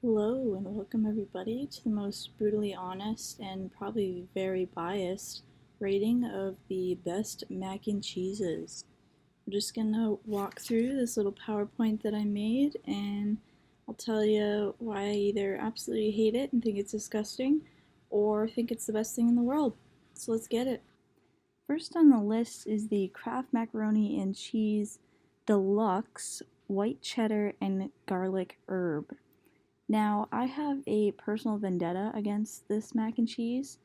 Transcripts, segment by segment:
Hello and welcome everybody to the most brutally honest and probably very biased rating of the best mac and cheeses. I'm just gonna walk through this little PowerPoint that I made and I'll tell you why I either absolutely hate it and think it's disgusting or think it's the best thing in the world. So let's get it. First on the list is the Kraft Macaroni and Cheese Deluxe White Cheddar and Garlic Herb. Now, I have a personal vendetta against this mac and cheese.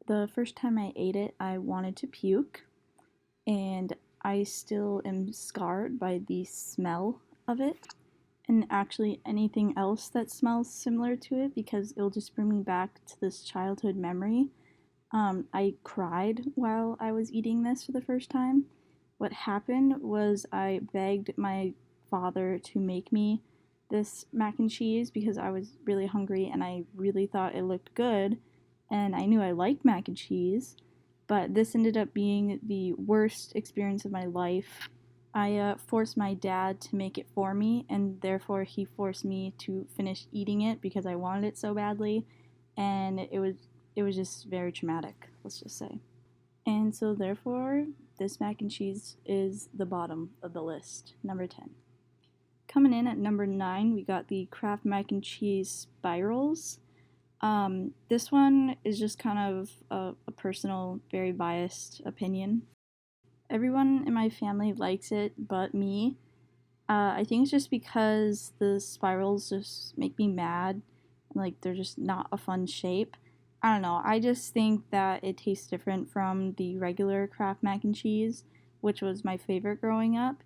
The first time I ate it, I wanted to puke, and I still am scarred by the smell of it, and actually anything else that smells similar to it because it'll just bring me back to this childhood memory. I cried while I was eating this for the first time. What happened was I begged my father to make me this mac and cheese because I was really hungry and I really thought it looked good. And I knew I liked mac and cheese, but this ended up being the worst experience of my life. I forced my dad to make it for me, and therefore he forced me to finish eating it because I wanted it so badly, and it was just very traumatic, let's just say. And so therefore, this mac and cheese is the bottom of the list, number 10. Coming in at number 9, we got the Kraft mac and cheese spirals. This one is just kind of a personal, very biased opinion. Everyone in my family likes it, but me. I think it's just because the spirals just make me mad. Like, they're just not a fun shape. I don't know. I just think that it tastes different from the regular Kraft mac and cheese, which was my favorite growing up.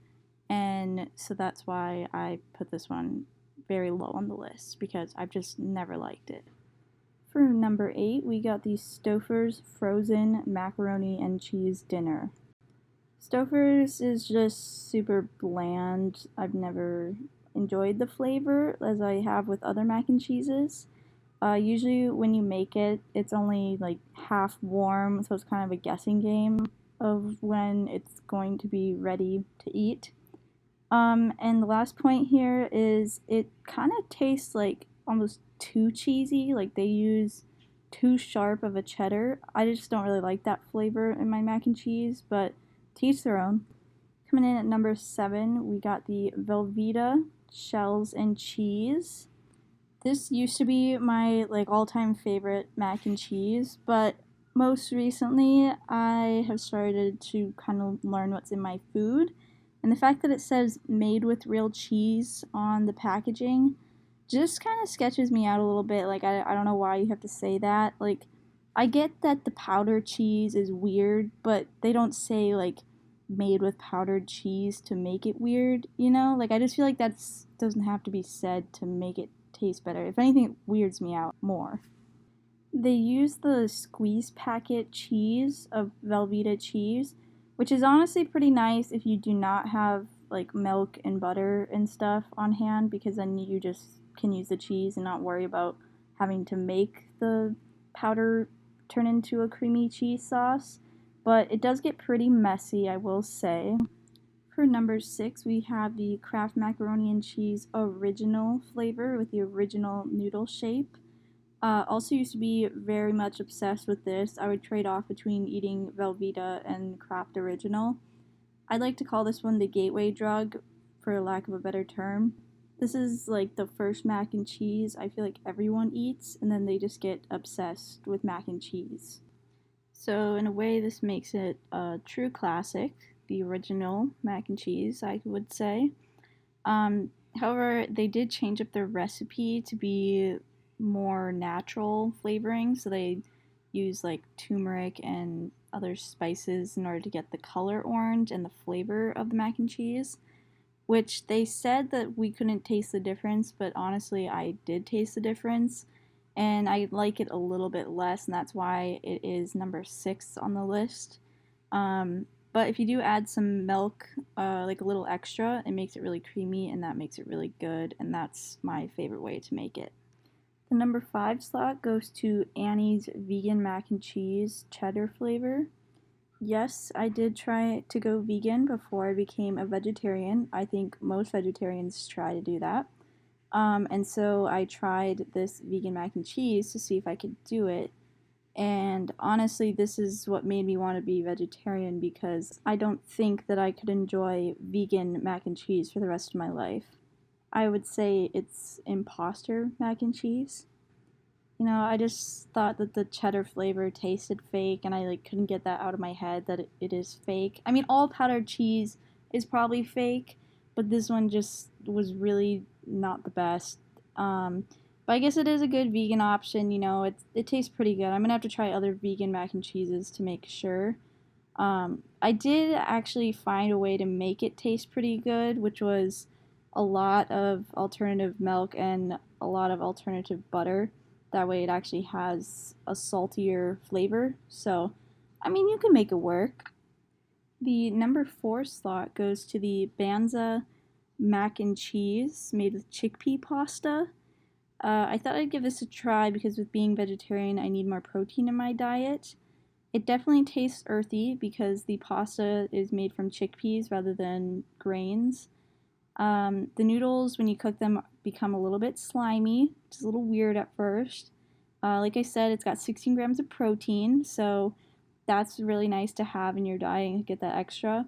And so that's why I put this one very low on the list because I've just never liked it. For number 8, we got the Stouffer's Frozen Macaroni and Cheese Dinner. Stouffer's is just super bland. I've never enjoyed the flavor as I have with other mac and cheeses. Usually, when you make it, it's only like half warm, so it's kind of a guessing game of when it's going to be ready to eat. And the last point here is it kind of tastes like almost too cheesy, like they use too sharp of a cheddar. I just don't really like that flavor in my mac and cheese, but to each their own. Coming in at number 7, we got the Velveeta shells and cheese. This used to be my like all-time favorite mac and cheese, but most recently I have started to kind of learn what's in my food. And the fact that it says made with real cheese on the packaging just kind of sketches me out a little bit. Like, I don't know why you have to say that. Like, I get that the powdered cheese is weird, but they don't say, like, made with powdered cheese to make it weird, you know? Like, I just feel like that doesn't have to be said to make it taste better. If anything, it weirds me out more. They use the squeeze packet cheese of Velveeta cheese, which is honestly pretty nice if you do not have like milk and butter and stuff on hand because then you just can use the cheese and not worry about having to make the powder turn into a creamy cheese sauce. But it does get pretty messy, I will say. For number 6, we have the Kraft Macaroni and Cheese Original flavor with the original noodle shape. Also used to be very much obsessed with this. I would trade off between eating Velveeta and Kraft Original. I'd like to call this one the gateway drug, for lack of a better term. This is like the first mac and cheese I feel like everyone eats, and then they just get obsessed with mac and cheese. So, in a way, this makes it a true classic, the original mac and cheese, I would say. However, they did change up their recipe to be more natural flavoring, so they use like turmeric and other spices in order to get the color orange and the flavor of the mac and cheese. Which they said that we couldn't taste the difference, but honestly, I did taste the difference, and I like it a little bit less, and that's why it is number 6 on the list. But if you do add some milk, like a little extra, it makes it really creamy, and that makes it really good, and that's my favorite way to make it. The number 5 slot goes to Annie's vegan mac and cheese cheddar flavor. Yes, I did try to go vegan before I became a vegetarian. I think most vegetarians try to do that. And so I tried this vegan mac and cheese to see if I could do it. And honestly, this is what made me want to be vegetarian because I don't think that I could enjoy vegan mac and cheese for the rest of my life. I would say it's imposter mac and cheese. I just thought that the cheddar flavor tasted fake, and I couldn't get that out of my head that it is fake. I mean, all powdered cheese is probably fake, but this one just was really not the best. But I guess it is a good vegan option. It tastes pretty good. I'm gonna have to try other vegan mac and cheeses to make sure. I did actually find a way to make it taste pretty good, which was a lot of alternative milk and a lot of alternative butter. That way it actually has a saltier flavor. So, I mean, you can make it work. The number 4 slot goes to the Banza mac and cheese made with chickpea pasta. I thought I'd give this a try because with being vegetarian, I need more protein in my diet. It definitely tastes earthy because the pasta is made from chickpeas rather than grains. The noodles, when you cook them, become a little bit slimy, which is a little weird at first. Like I said, it's got 16 grams of protein, so that's really nice to have in your diet and get that extra.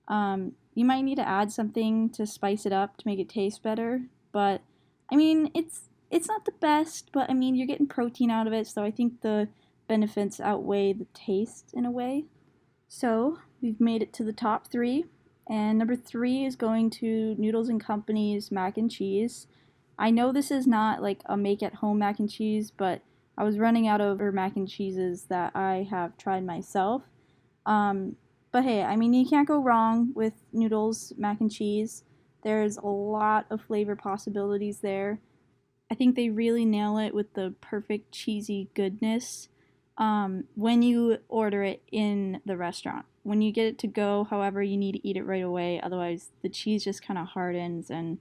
You might need to add something to spice it up to make it taste better, but I mean, it's not the best, but I mean, you're getting protein out of it, so I think the benefits outweigh the taste in a way. So we've made it to the top 3. And number 3 is going to Noodles and Company's mac and cheese. I know this is not like a make at home mac and cheese, but I was running out of mac and cheeses that I have tried myself. But hey, I mean, you can't go wrong with Noodles mac and cheese. There's a lot of flavor possibilities there. I think they really nail it with the perfect cheesy goodness when you order it in the restaurant. When you get it to go, however, you need to eat it right away. Otherwise, the cheese just kind of hardens, and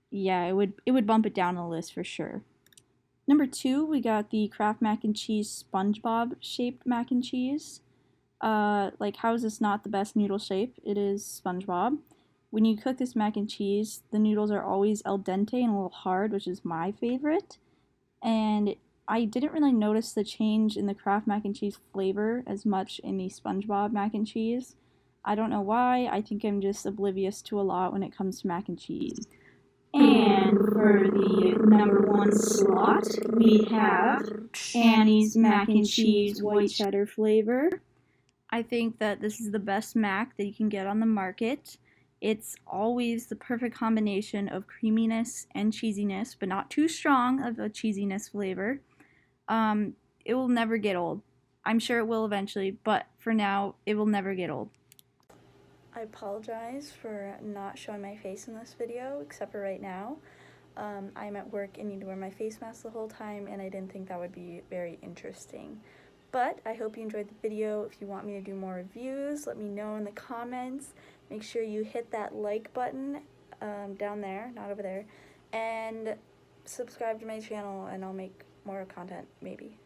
yeah, it would bump it down the list for sure. Number 2, we got the Kraft mac and cheese SpongeBob shaped mac and cheese. How is this not the best noodle shape? It is SpongeBob. When you cook this mac and cheese, the noodles are always al dente and a little hard, which is my favorite. And I didn't really notice the change in the Kraft mac and cheese flavor as much in the SpongeBob mac and cheese. I don't know why. I think I'm just oblivious to a lot when it comes to mac and cheese. And for the number 1 slot, we have Annie's mac and cheese white cheddar flavor. I think that this is the best mac that you can get on the market. It's always the perfect combination of creaminess and cheesiness, but not too strong of a cheesiness flavor. It will never get old. I'm sure it will eventually, but for now, it will never get old. I apologize for not showing my face in this video, except for right now. I'm at work and need to wear my face mask the whole time, and I didn't think that would be very interesting. But I hope you enjoyed the video. If you want me to do more reviews, let me know in the comments. Make sure you hit that like button down there, not over there, and subscribe to my channel, and I'll make more content, maybe.